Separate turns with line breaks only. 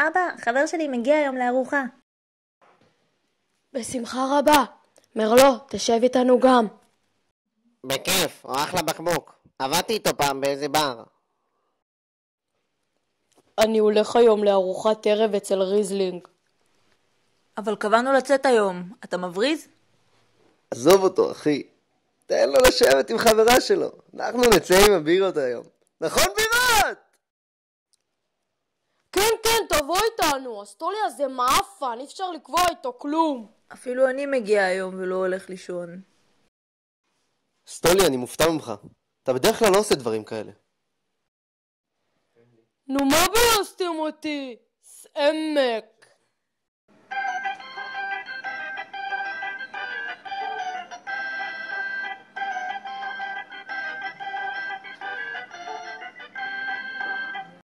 אבא, חבר שלי מגיע היום לארוחה.
בשמחה רבה. מרלו, תשב איתנו גם.
בכיף, הוא אחלה בקבוק. עבדתי איתו פעם באיזה בר.
אני הולך היום לארוחת ערב אצל ריזלינג.
אבל קבענו לצאת היום. אתה מבריז?
עזוב אותו, אחי. תן לו לשבת עם חברה שלו. אנחנו נצא עם הבירות היום. נכון, בירות?
כן, תבוא איתנו. הסטוליה זה מאפן, אי אפשר לקבוע איתו כלום.
אפילו אני מגיע היום ולא הולך לישון.
סטולי, אני מופתע ממך. אתה בדרך כלל לא עושה דברים כאלה.
נו, מה בלסתם אותי? סעמק.